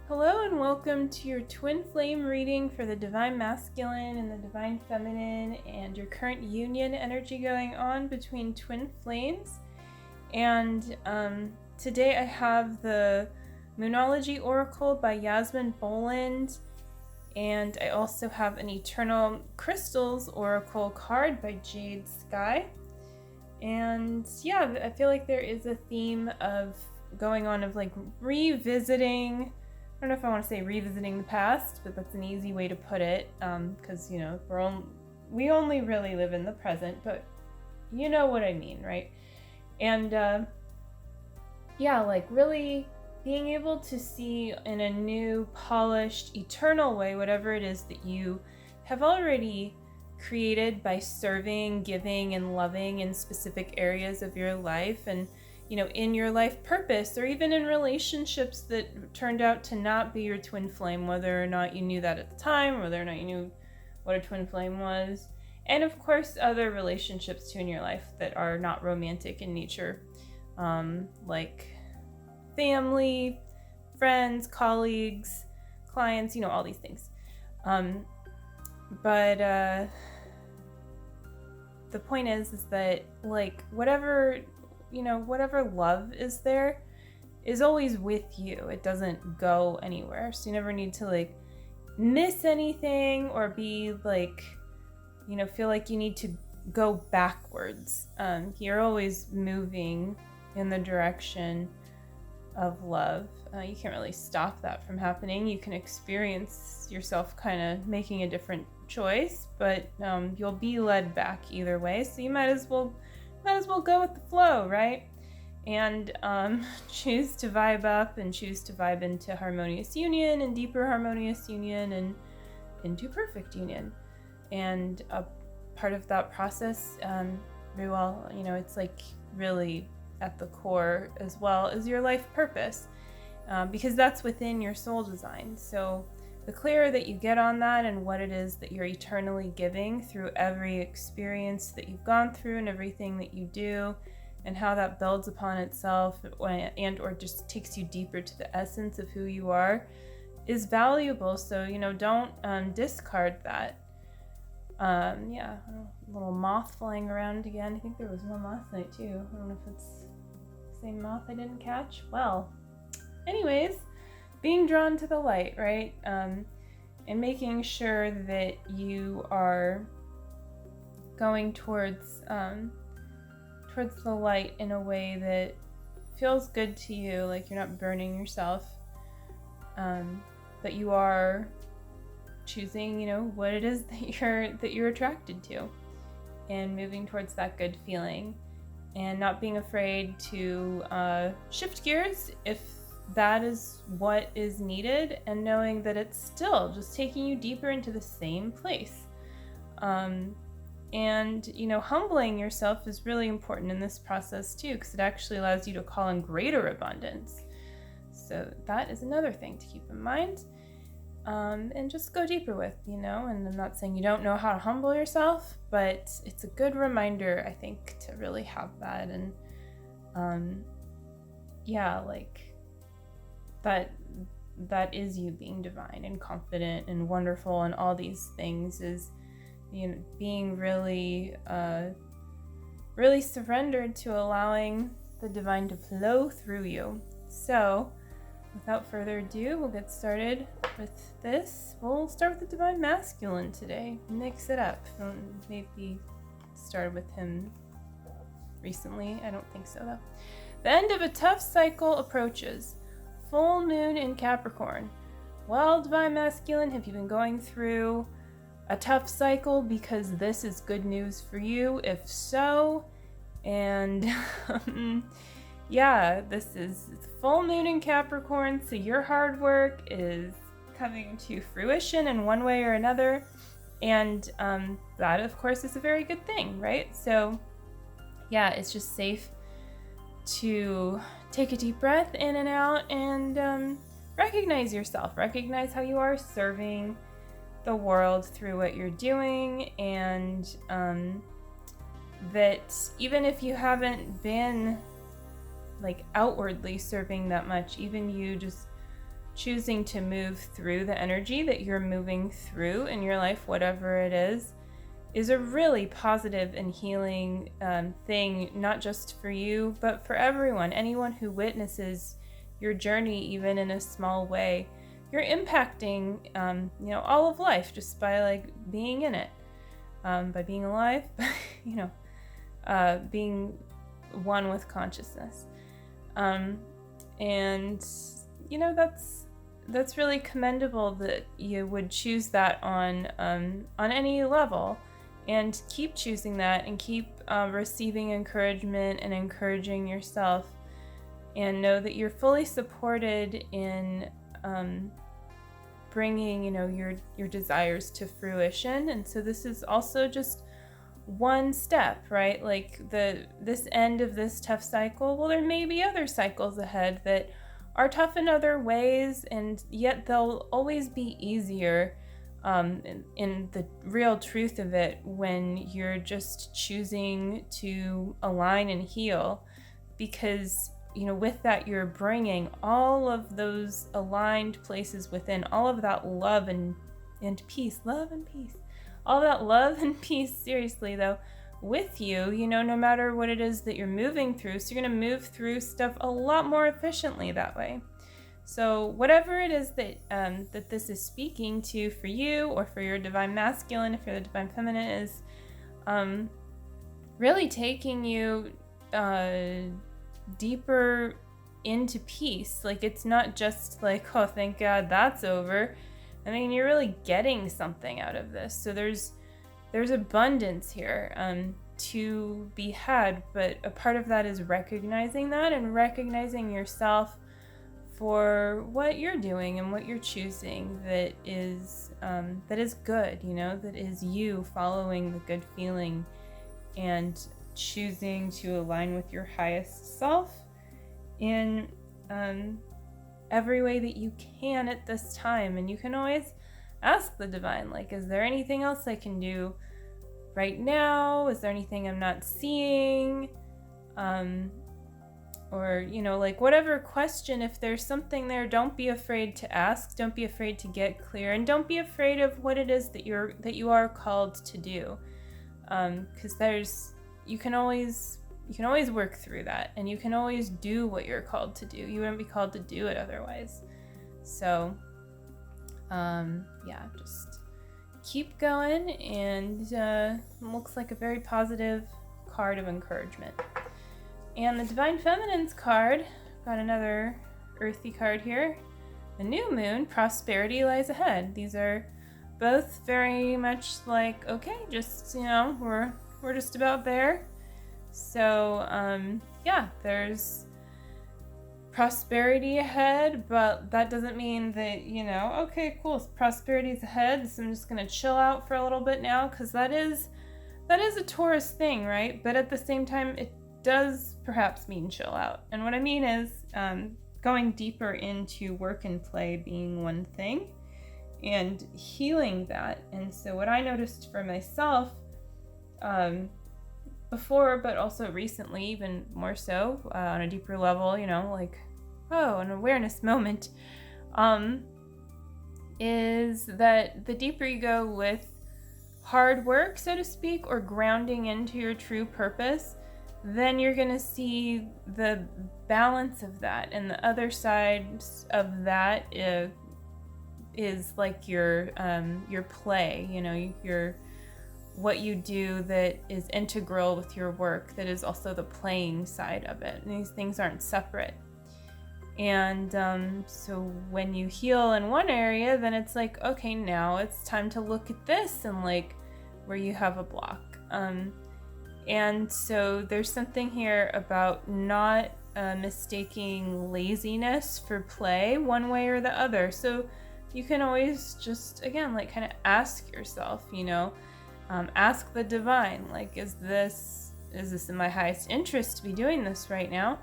Hello and welcome to your twin flame reading for the Divine Masculine and the Divine Feminine and your current union energy going on between twin flames. And today I have the Moonology Oracle by Yasmin Boland, and I also have an Eternal Crystals Oracle card by Jade Sky. And yeah, I feel like there is a theme of going on of like revisiting. I don't know if I want to say revisiting the past, but that's an easy way to put it, because we only really live in the present, but you know what I mean, right? And like really being able to see in a new, polished, eternal way whatever it is that you have already created by serving, giving, and loving in specific areas of your life, and in your life purpose, or even in relationships that turned out to not be your twin flame, whether or not you knew that at the time, whether or not you knew what a twin flame was. And of course, other relationships too in your life that are not romantic in nature, like family, friends, colleagues, clients, all these things. But the point is that like whatever love is there is always with you. It doesn't go anywhere. So you never need to like miss anything or be like, feel like you need to go backwards. You're always moving in the direction of love. You can't really stop that from happening. You can experience yourself kind of making a different choice, but you'll be led back either way. So you might as well go with the flow, right? And choose to vibe up and choose to vibe into harmonious union and deeper harmonious union and into perfect union. And a part of that process, very well, it's like really at the core as well as your life purpose, because that's within your soul design. So the clearer that you get on that and what it is that you're eternally giving through every experience that you've gone through and everything that you do, and how that builds upon itself and or just takes you deeper to the essence of who you are, is valuable. So, don't discard that. A little moth flying around again. I think there was one last night too. I don't know if it's the same moth I didn't catch. Well, anyways, being drawn to the light, right? And making sure that you are going towards the light in a way that feels good to you, like you're not burning yourself, but you are choosing, what it is that you're attracted to, and moving towards that good feeling, and not being afraid to shift gears if that is what is needed, and knowing that it's still just taking you deeper into the same place. And humbling yourself is really important in this process too, because it actually allows you to call in greater abundance. So that is another thing to keep in mind, and just go deeper with, and I'm not saying you don't know how to humble yourself, but it's a good reminder, I think, to really have that. And that is you being divine and confident and wonderful, and all these things is being really really surrendered to allowing the divine to flow through you. So without further ado, we'll get started with this. We'll start with the Divine Masculine today. Mix it up. Maybe started with him recently. I don't think so though. The end of a tough cycle approaches. Full moon in Capricorn. Well, Divine Masculine, have you been going through a tough cycle? Because this is good news for you, if so. And this is full moon in Capricorn, so your hard work is coming to fruition in one way or another. And that, of course, is a very good thing, right? So it's just safe to take a deep breath in and out, and recognize yourself. Recognize how you are serving the world through what you're doing, and that even if you haven't been like outwardly serving that much, even you just choosing to move through the energy that you're moving through in your life, whatever it is a really positive and healing thing, not just for you, but for everyone. Anyone who witnesses your journey, even in a small way, you're impacting, all of life just by like being in it, by being alive, being one with consciousness. And that's really commendable that you would choose that on any level, and keep choosing that, and keep receiving encouragement and encouraging yourself, and know that you're fully supported in bringing your desires to fruition. And so this is also just one step, right? Like this end of this tough cycle, well, there may be other cycles ahead that are tough in other ways, and yet they'll always be easier in the real truth of it, when you're just choosing to align and heal, because with that you're bringing all of those aligned places within, all of that love and peace, all that love and peace, seriously though, with you, no matter what it is that you're moving through. So you're going to move through stuff a lot more efficiently that way. So whatever it is that that this is speaking to for you, or for your divine masculine, if you're the divine feminine, is really taking you deeper into peace. Like, it's not just like, oh, thank God that's over. I mean, you're really getting something out of this. So there's abundance here to be had, but a part of that is recognizing that, and recognizing yourself for what you're doing and what you're choosing that is good, that is you following the good feeling and choosing to align with your highest self in every way that you can at this time. And you can always ask the divine, like, is there anything else I can do right now? Is there anything I'm not seeing? Or, like, whatever question, if there's something there, don't be afraid to ask. Don't be afraid to get clear, and don't be afraid of what it is that you are called to do. Because you can always work through that, and you can always do what you're called to do. You wouldn't be called to do it otherwise. So, just keep going, and looks like a very positive card of encouragement. And the Divine Feminine's card, got another earthy card here. The new moon, prosperity lies ahead. These are both very much like, okay, just, we're just about there. So, there's prosperity ahead, but that doesn't mean that, okay, cool, prosperity's ahead, so I'm just going to chill out for a little bit now, because that is a Taurus thing, right? But at the same time, it does perhaps mean chill out. And what I mean is going deeper into work and play being one thing, and healing that. And so what I noticed for myself before, but also recently, even more so on a deeper level, an awareness moment, is that the deeper you go with hard work, so to speak, or grounding into your true purpose, then you're going to see the balance of that. And the other side of that is like your play, your what you do that is integral with your work, that is also the playing side of it. And these things aren't separate. And so when you heal in one area, then it's like, okay, now it's time to look at this, and like where you have a block. And so there's something here about not mistaking laziness for play one way or the other. So you can always just, again, like kind of ask yourself, ask the divine, like, is this in my highest interest to be doing this right now?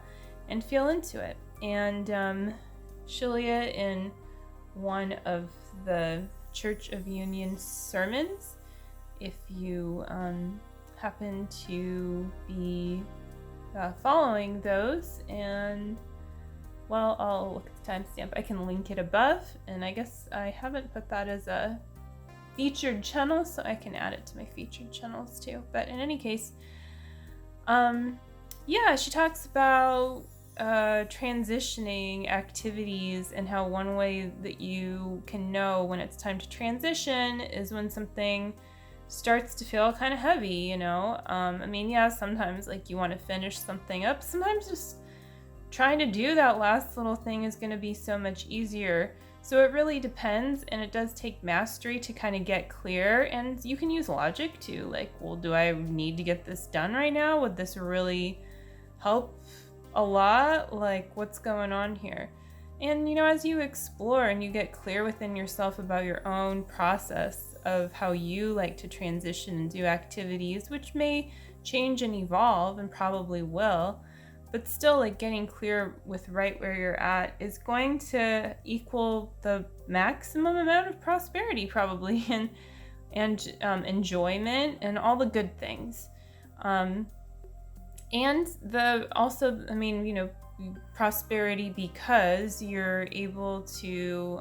And feel into it. And Shilia, in one of the Church of Union sermons, if you happen to be following those and well, I'll look at the timestamp. I can link it above, and I guess I haven't put that as a featured channel, so I can add it to my featured channels too. But in any case, yeah, she talks about transitioning activities and how one way that you can know when it's time to transition is when something starts to feel kind of heavy, you know? I mean, yeah, sometimes like you want to finish something up. Sometimes just trying to do that last little thing is going to be so much easier. So it really depends, and it does take mastery to kind of get clear, and you can use logic too. Like, well, do I need to get this done right now? Would this really help a lot? Like, what's going on here? And, you know, as you explore and you get clear within yourself about your own process of how you like to transition and do activities, which may change and evolve and probably will, but still, like, getting clear with right where you're at is going to equal the maximum amount of prosperity probably, and enjoyment and all the good things. And the also, I mean, you know, prosperity because you're able to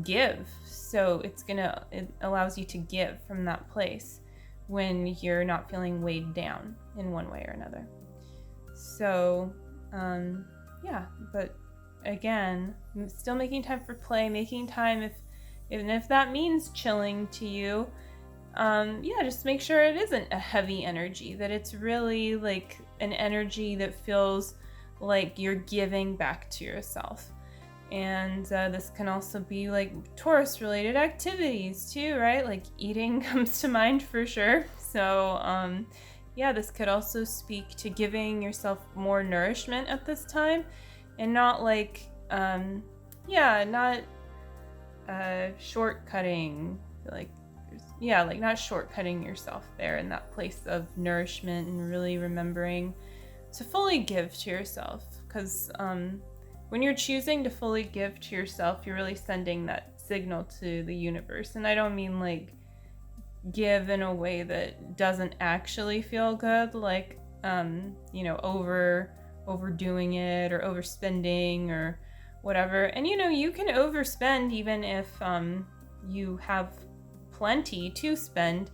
give. So it allows you to give from that place when you're not feeling weighed down in one way or another. So, yeah, but again, still making time for play, making time even if that means chilling to you. Yeah, just make sure it isn't a heavy energy, that it's really like an energy that feels like you're giving back to yourself. And this can also be like Taurus related activities too, right? Like eating comes to mind for sure. So, yeah, this could also speak to giving yourself more nourishment at this time, and not like, not shortcutting, like, yeah, like not shortcutting yourself there in that place of nourishment, and really remembering to fully give to yourself. Because when you're choosing to fully give to yourself, you're really sending that signal to the universe. And I don't mean like give in a way that doesn't actually feel good, like overdoing it or overspending or whatever. And you know, you can overspend even if you have plenty to spend.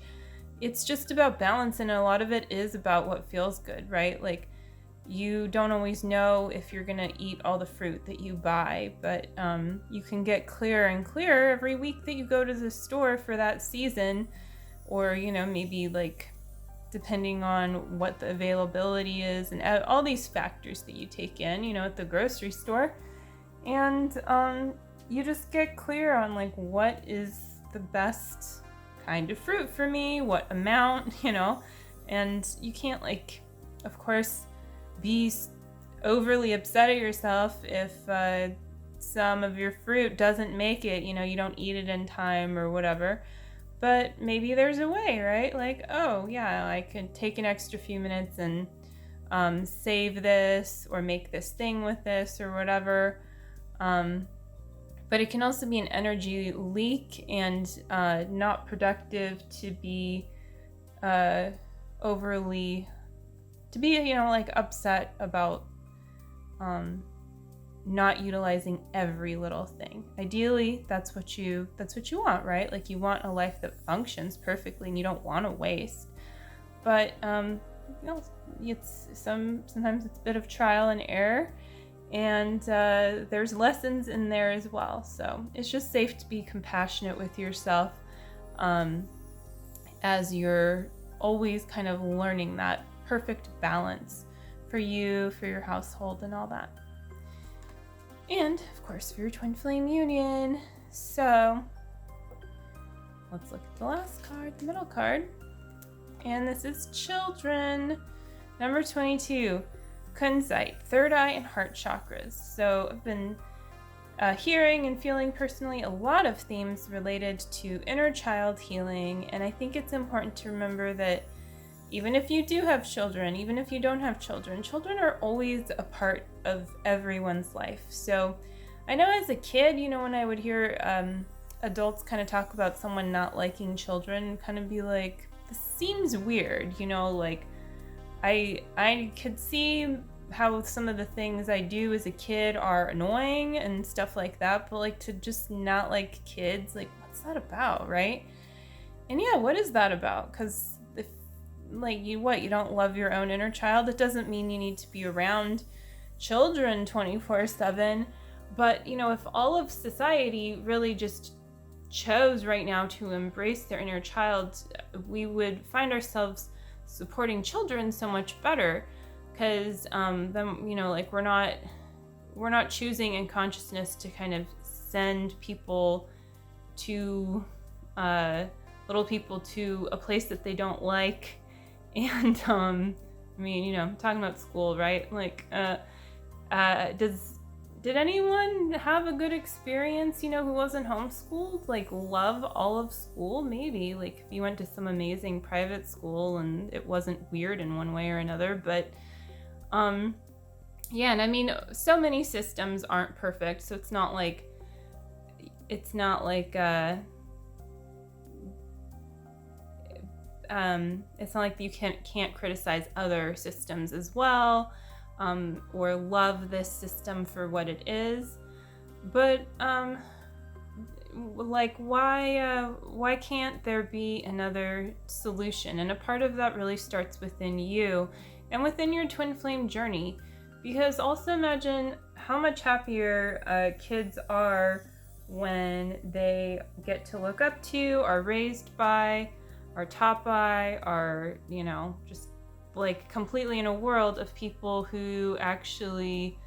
It's just about balance, and a lot of it is about what feels good, right? Like, you don't always know if you're gonna eat all the fruit that you buy, but you can get clearer and clearer every week that you go to the store for that season. Or, you know, maybe like depending on what the availability is and all these factors that you take in, you know, at the grocery store. And you just get clear on like what is the best kind of fruit for me, what amount, you know. And you can't, like, of course, be overly upset at yourself if some of your fruit doesn't make it, you know, you don't eat it in time or whatever. But maybe there's a way, right? Like, oh yeah, I could take an extra few minutes and save this or make this thing with this or whatever. But it can also be an energy leak and not productive to be you know, like upset about not utilizing every little thing. Ideally, that's what you want, right? Like, you want a life that functions perfectly and you don't want to waste. But you know, sometimes it's a bit of trial and error, and there's lessons in there as well. So it's just safe to be compassionate with yourself as you're always kind of learning that perfect balance for you, for your household, and all that. And, of course, for your twin flame union. So, let's look at the last card, the middle card. And this is children. Number 22, kunzite, third eye and heart chakras. So, I've been hearing and feeling personally a lot of themes related to inner child healing. And I think it's important to remember that even if you do have children, even if you don't have children, children are always a part of everyone's life. So I know as a kid, you know, when I would hear adults kind of talk about someone not liking children, kind of be like, this seems weird, you know, like I could see how some of the things I do as a kid are annoying and stuff like that, but like to just not like kids, like what's that about, right? And yeah, what is that about? Because if like you don't love your own inner child, it doesn't mean you need to be around children 24/7. But if all of society really just chose right now to embrace their inner child, we would find ourselves supporting children so much better, because then like we're not choosing in consciousness to kind of send people to little people to a place that they don't like. And I'm talking about school, right? Like did anyone have a good experience, who wasn't homeschooled? Like, love all of school? Maybe. Like, if you went to some amazing private school and it wasn't weird in one way or another. But, yeah, and I mean, so many systems aren't perfect. So it's not like you can't criticize other systems as well. Or love this system for what it is, but like why can't there be another solution? And a part of that really starts within you and within your twin flame journey, because also imagine how much happier kids are when they get to look up to, are raised by, are taught by, are just like completely in a world of people who actually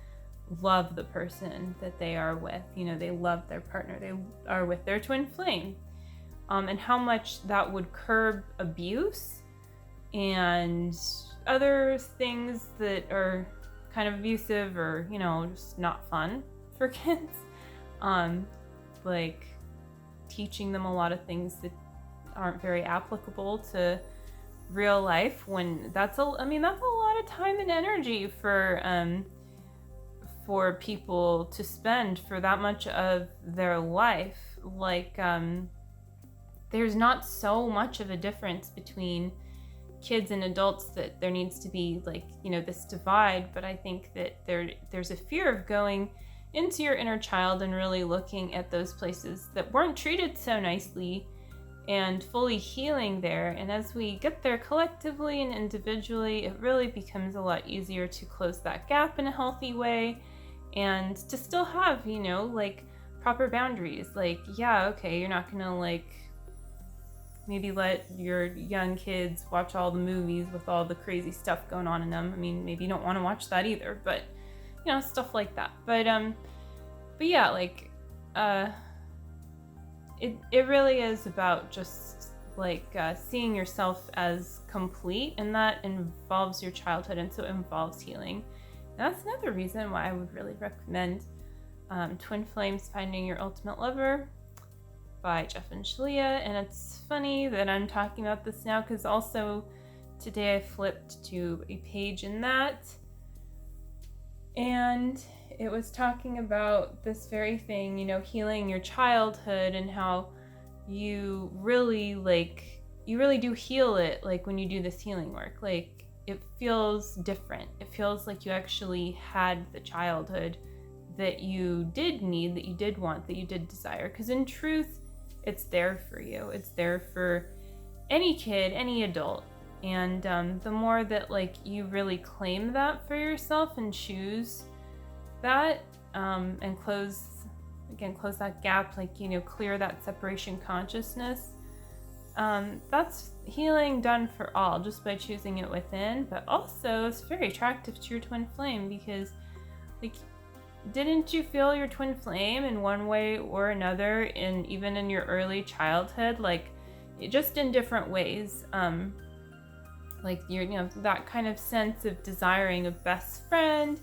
love the person that they are with. They love their partner, they are with their twin flame, and how much that would curb abuse and other things that are kind of abusive or just not fun for kids, like teaching them a lot of things that aren't very applicable to real life, when that's a lot of time and energy for people to spend for that much of their life. Like there's not so much of a difference between kids and adults that there needs to be like this divide, but I think that there's a fear of going into your inner child and really looking at those places that weren't treated so nicely and fully healing there. And as we get there collectively and individually, it really becomes a lot easier to close that gap in a healthy way and to still have, like proper boundaries. Like, yeah, okay, you're not gonna like maybe let your young kids watch all the movies with all the crazy stuff going on in them. I mean, maybe you don't want to watch that either, but stuff like that. But yeah, like It really is about just like seeing yourself as complete, and that involves your childhood, and so it involves healing. And that's another reason why I would really recommend Twin Flames: Finding Your Ultimate Lover by Jeff and Shalia. And it's funny that I'm talking about this now, because also today I flipped to a page in that, and it was talking about this very thing, healing your childhood, and how you really do heal it. Like when you do this healing work, like it feels different. It feels like you actually had the childhood that you did need, that you did want, that you did desire. Because in truth, it's there for you. It's there for any kid, any adult. And the more that like you really claim that for yourself and choose that, and close that gap, like clear that separation consciousness, that's healing done for all, just by choosing it within. But also it's very attractive to your twin flame, because like, didn't you feel your twin flame in one way or another, even in your early childhood, like just in different ways? Like that kind of sense of desiring a best friend,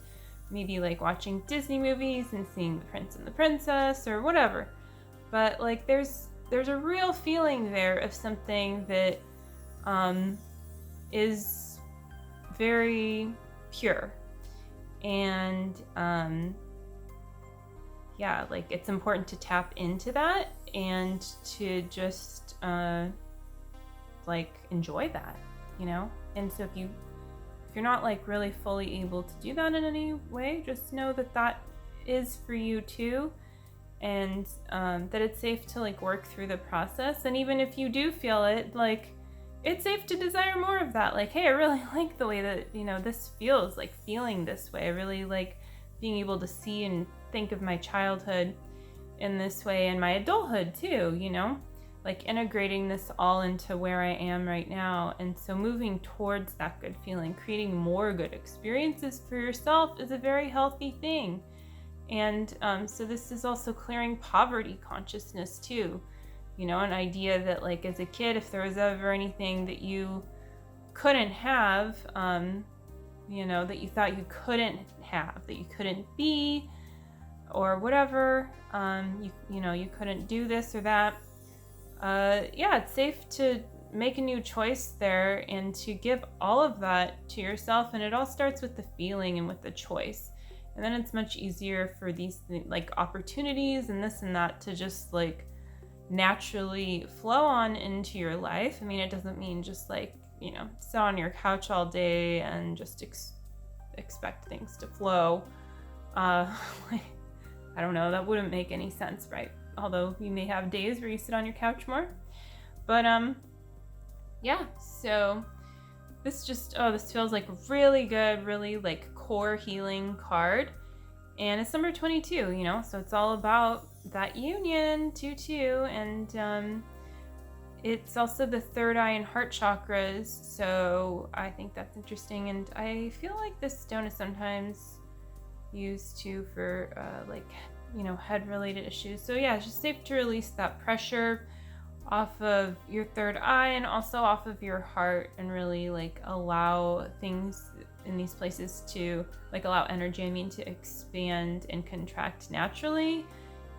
maybe like watching Disney movies and seeing the prince and the princess or whatever. But like there's a real feeling there of something that is very pure. And yeah, like it's important to tap into that and to just like enjoy that, And so if you're you're not like really fully able to do that in any way, just know that that is for you too, and that it's safe to like work through the process. And even if you do feel it, like, it's safe to desire more of that. Like, hey, I really like the way that, you know, this feels, like feeling this way. I really like being able to see and think of my childhood in this way and my adulthood too, you know, like integrating this all into where I am right now. And so moving towards that good feeling, creating more good experiences for yourself is a very healthy thing. And so this is also clearing poverty consciousness too. You know, an idea that like as a kid, if there was ever anything that you couldn't have, you know, that you thought you couldn't have, that you couldn't be, or whatever, you know, you couldn't do this or that. Yeah, it's safe to make a new choice there and to give all of that to yourself. And it all starts with the feeling and with the choice. And then it's much easier for these like opportunities and this and that to just like naturally flow on into your life. I mean, it doesn't mean just like, you know, sit on your couch all day and just expect things to flow. Like, I don't know, that wouldn't make any sense, right? Although you may have days where you sit on your couch more. But yeah, so this just, this feels like really good, really like core healing card. And it's number 22, you know, so it's all about that union, 2-2, and it's also the third eye and heart chakras, so I think that's interesting. And I feel like this stone is sometimes used too for like, you know, head related issues. So yeah, it's just safe to release that pressure off of your third eye and also off of your heart, and really like allow things in these places to like allow energy, I mean, to expand and contract naturally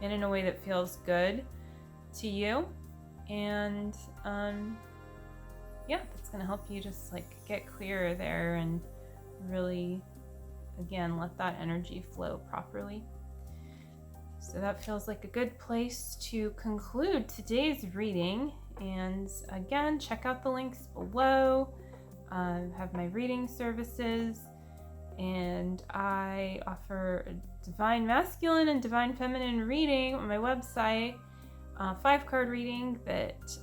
and in a way that feels good to you. And yeah, that's gonna help you just like get clearer there and really, again, let that energy flow properly. So that feels like a good place to conclude today's reading. And again, check out the links below. Have my reading services, and I offer a divine masculine and divine feminine reading on my website, 5-card reading that,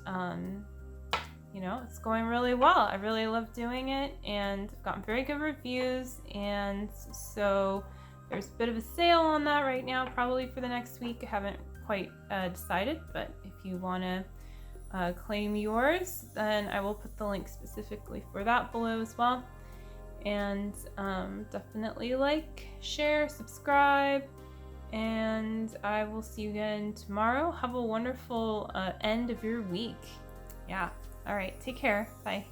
you know, it's going really well. I really love doing it, and I've gotten very good reviews, and so there's a bit of a sale on that right now, probably for the next week. I haven't quite decided, but if you want to claim yours, then I will put the link specifically for that below as well. And definitely like, share, subscribe, and I will see you again tomorrow. Have a wonderful end of your week. Yeah. All right. Take care. Bye.